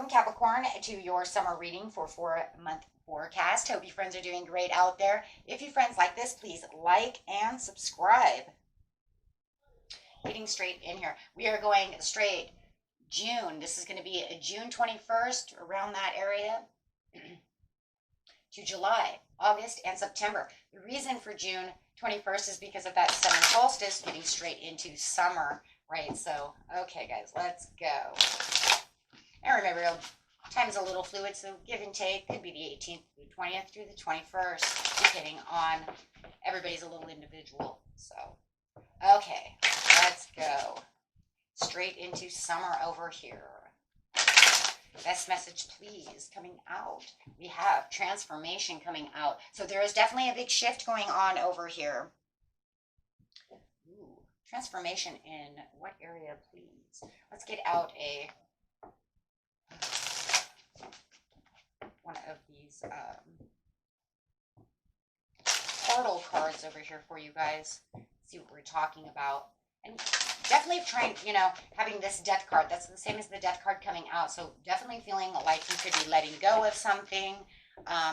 Welcome, Capricorn, to your summer reading for 4-month forecast. Hope you friends are doing great out there. If you friends like this, please like and subscribe. Getting straight in here. We are going straight June. This is going to be June 21st, around that area, to July, August, and September. The reason for June 21st is because of that southern solstice, getting straight into summer, right? So, okay, guys, let's go. And remember, time is a little fluid, so give and take. Could be the 18th through the 20th through the 21st, depending on everybody's a little individual. So, okay, let's go. Straight into summer over here. Best message, please, coming out. We have transformation coming out. So there is definitely a big shift going on over here. Ooh, transformation in what area, please? Let's get out one of these portal cards over here for you guys. See what we're talking about. And definitely trying, having this death card. That's the same as the death card coming out. So definitely feeling like you could be letting go of something.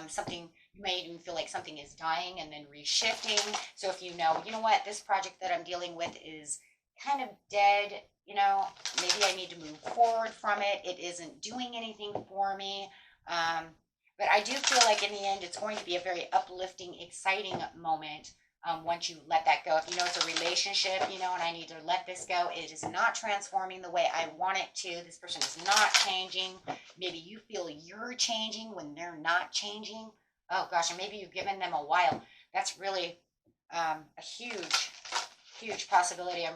Something, you may even feel like something is dying and then reshifting. So if you know what, this project that I'm dealing with is kind of dead, maybe I need to move forward from it. It isn't doing anything for me. But I do feel like in the end, it's going to be a very uplifting, exciting moment. Once you let that go. If it's a relationship, and I need to let this go, it is not transforming the way I want it to. This person is not changing. Maybe you feel you're changing when they're not changing. Oh gosh, and maybe you've given them a while. That's really a huge possibility.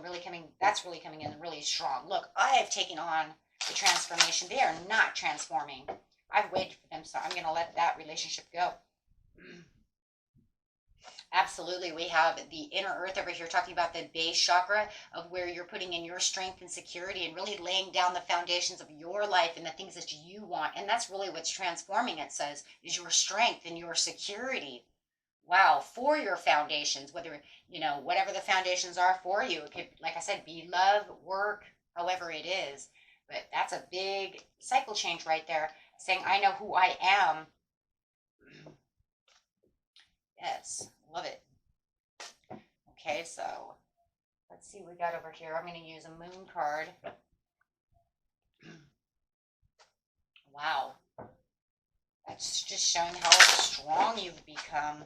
That's really coming in really strong. Look, I have taken on the transformation. They are not transforming. I've waited for them, so I'm going to let that relationship go. Absolutely. We have the inner earth over here talking about the base chakra of where you're putting in your strength and security and really laying down the foundations of your life and the things that you want. And that's really what's transforming, it says, is your strength and your security. Wow. For your foundations, whether, whatever the foundations are for you. It could, like I said, be love, work, however it is. But that's a big cycle change right there, saying, I know who I am. Yes. Love it. Okay, so let's see what we got over here. I'm going to use a moon card. Wow. That's just showing how strong you've become.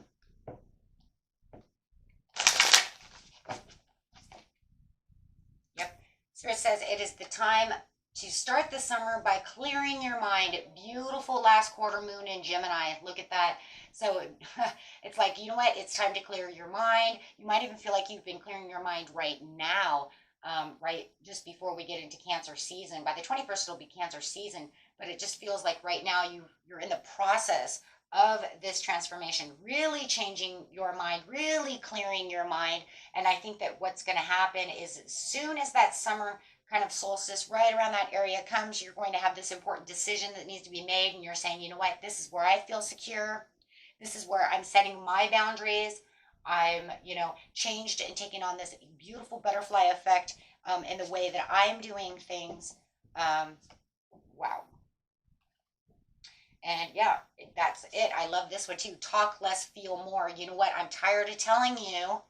Yep. Spirit says it is the time to start the summer by clearing your mind. Beautiful last quarter moon in Gemini. Look at that. So it's like, it's time to clear your mind. You might even feel like you've been clearing your mind right now, right just before we get into Cancer season. By the 21st, it'll be Cancer season, but it just feels like right now you're in the process of this transformation, really changing your mind, really clearing your mind. And I think that what's going to happen is as soon as that summer kind of solstice right around that area comes, you're going to have this important decision that needs to be made. And you're saying, this is where I feel secure. This is where I'm setting my boundaries. I'm, changed and taking on this beautiful butterfly effect in the way that I'm doing things. Wow. And yeah, that's it. I love this one too. Talk less, feel more. You know what? I'm tired of telling you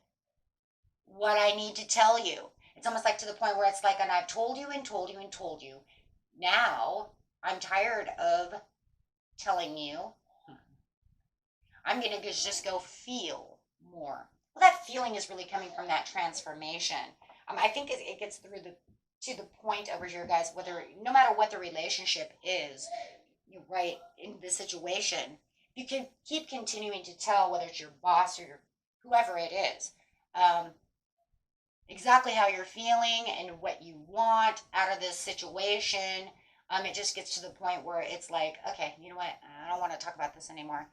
what I need to tell you. It's almost like to the point where it's like, and I've told you and told you and told you. Now I'm tired of telling you. I'm going to just go feel more. Well, that feeling is really coming from that transformation. I think it gets through to the point over here, guys, no matter what the relationship is, you're right in the situation, you can keep continuing to tell, whether it's your boss or whoever it is, exactly how you're feeling and what you want out of this situation. It just gets to the point where it's like, okay, you know what? I don't want to talk about this anymore.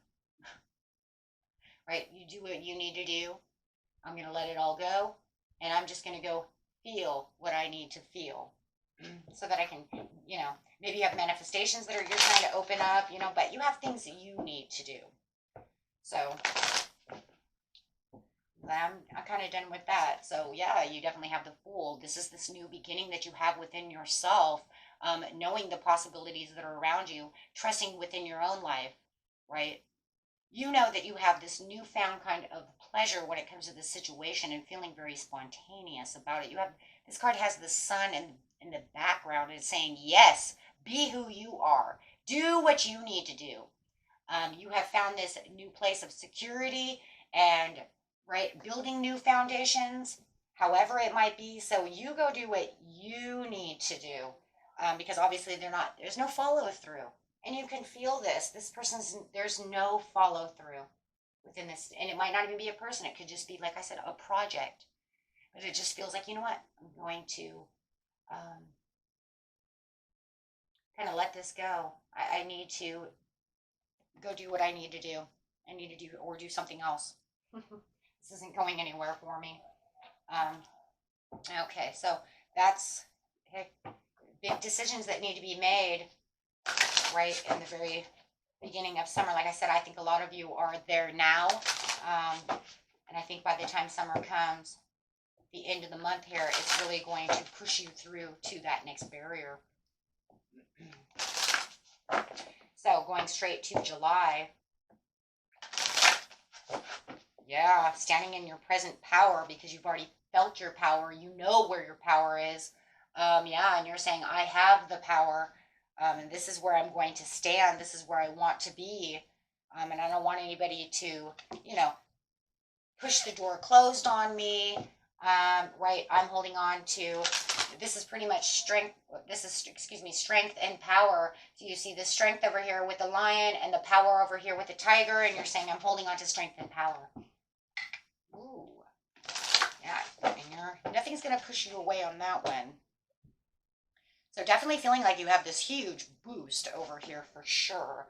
Right? You do what you need to do. I'm going to let it all go. And I'm just going to go feel what I need to feel. So that I can, maybe you have manifestations that you're trying to open up, but you have things that you need to do. So I'm kind of done with that. So yeah, you definitely have the Fool. This is this new beginning that you have within yourself. knowing the possibilities that are around you, trusting within your own life, right? You know that you have this newfound kind of pleasure when it comes to the situation and feeling very spontaneous about it. You have this card has the sun in the background and saying, yes, be who you are, do what you need to do. You have found this new place of security and right building new foundations, however it might be. So you go do what you need to do, because obviously there's no follow through, and you can feel this person's there's no follow through within this, and it might not even be a person. It could just be, like I said, a project. But it just feels like, you know what, I'm going to kind of let this go. I need to go do what I need to do. I need to do or do something else. This isn't going anywhere for me. Okay, so that's big decisions that need to be made right in the very beginning of summer. Like I said, I think a lot of you are there now. And I think by the time summer comes, the end of the month here, it's really going to push you through to that next barrier. So going straight to July. Yeah, standing in your present power because you've already felt your power. You know where your power is. Yeah, and you're saying, I have the power. And this is where I'm going to stand. This is where I want to be. And I don't want anybody to, you know, push the door closed on me. Right, I'm holding on to, this is pretty much strength. This is, excuse me, strength and power. So you see the strength over here with the lion and the power over here with the tiger. And you're saying, I'm holding on to strength and power. Ooh. Yeah, and nothing's going to push you away on that one. So definitely feeling like you have this huge boost over here for sure.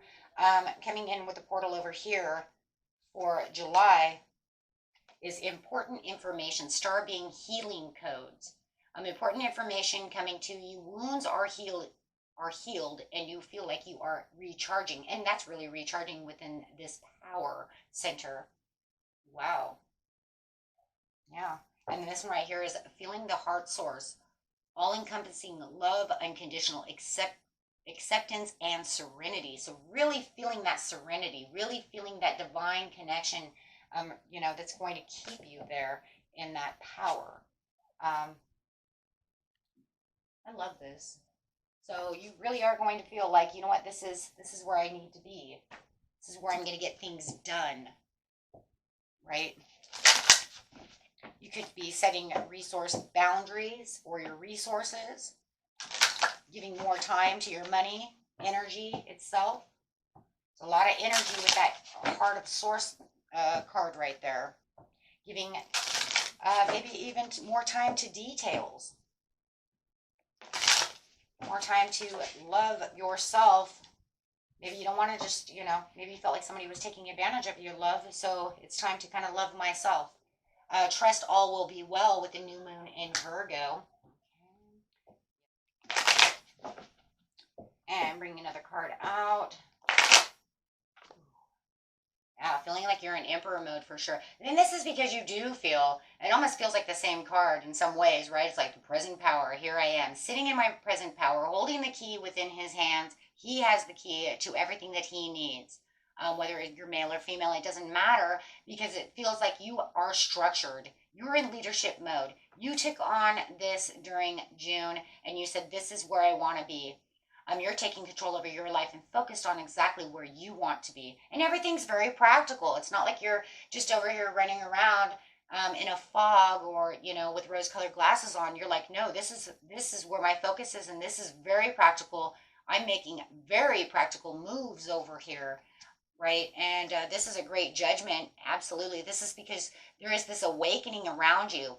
Coming in with the portal over here for July is important information. Star being healing codes. Important information coming to you. Wounds are healed, and you feel like you are recharging. And that's really recharging within this power center. Wow. Yeah. And this one right here is feeling the heart source. All-encompassing love, unconditional acceptance, and serenity. So really feeling that serenity, really feeling that divine connection, you know, that's going to keep you there in that power. I love this. So you really are going to feel like, you know what, this is where I need to be. This is where I'm going to get things done. Right? You could be setting resource boundaries for your resources, giving more time to your money, energy itself. It's a lot of energy with that Heart of Source card right there. Giving maybe even more time to details. More time to love yourself. Maybe you don't want to just, you know, maybe you felt like somebody was taking advantage of your love, so it's time to kind of love myself. Trust all will be well with the new moon in Virgo. And bring another card out. Yeah, feeling like you're in Emperor mode for sure. And this is because you do feel, it almost feels like the same card in some ways, right? It's like the present power. Here I am, sitting in my present power, holding the key within his hands. He has the key to everything that he needs. Whether you're male or female, it doesn't matter, because it feels like you are structured. You're in leadership mode. You took on this during June, and you said, this is where I want to be. You're taking control over your life and focused on exactly where you want to be. And everything's very practical. It's not like you're just over here running around in a fog or, you know, with rose-colored glasses on. You're like, no, this is where my focus is, and this is very practical. I'm making very practical moves over here, right? And this is a great judgment. Absolutely. This is because there is this awakening around you.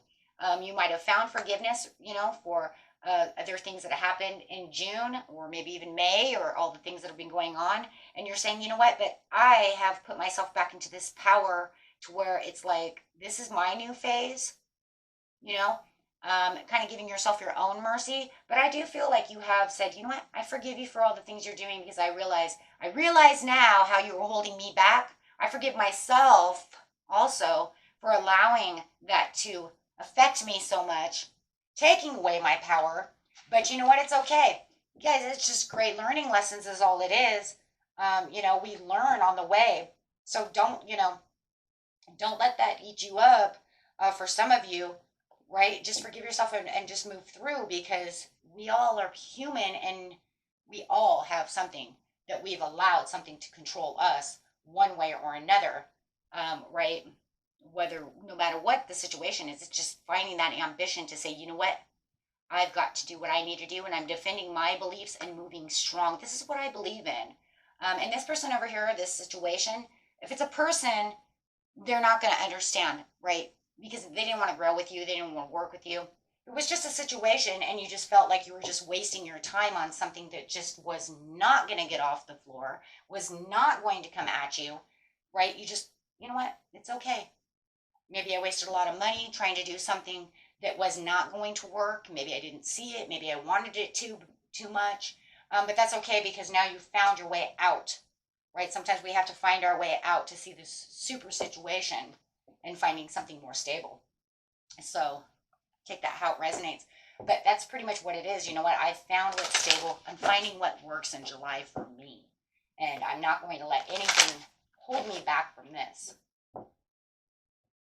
You might have found forgiveness, you know, for other things that happened in June or maybe even May, or all the things that have been going on. And you're saying, you know what, but I have put myself back into this power to where it's like, this is my new phase, you know, kind of giving yourself your own mercy. But I do feel like you have said, you know what, I forgive you for all the things you're doing, because I realize now how you were holding me back. I forgive myself also for allowing that to affect me so much, taking away my power. But you know what? It's okay. guys, it's just great learning lessons is all it is. You know, we learn on the way. So don't, you know, don't let that eat you up. For some of you, right? Just forgive yourself and just move through, because we all are human and we all have something that we've allowed something to control us one way or another, right? Whether, no matter what the situation is, it's just finding that ambition to say, you know what, I've got to do what I need to do, and I'm defending my beliefs and moving strong. This is what I believe in. And this person over here, this situation, if it's a person, they're not going to understand, right? Because they didn't want to grow with you, they didn't want to work with you. It was just a situation, and you just felt like you were just wasting your time on something that just was not going to get off the floor, was not going to come at you, right? You just, you know what? It's okay. Maybe I wasted a lot of money trying to do something that was not going to work. Maybe I didn't see it. Maybe I wanted it too much. But that's okay, because now you found your way out, right? Sometimes we have to find our way out to see this super situation and finding something more stable. So take that how it resonates. But that's pretty much what it is. You know what? I found what's stable. I'm finding what works in July for me. And I'm not going to let anything hold me back from this.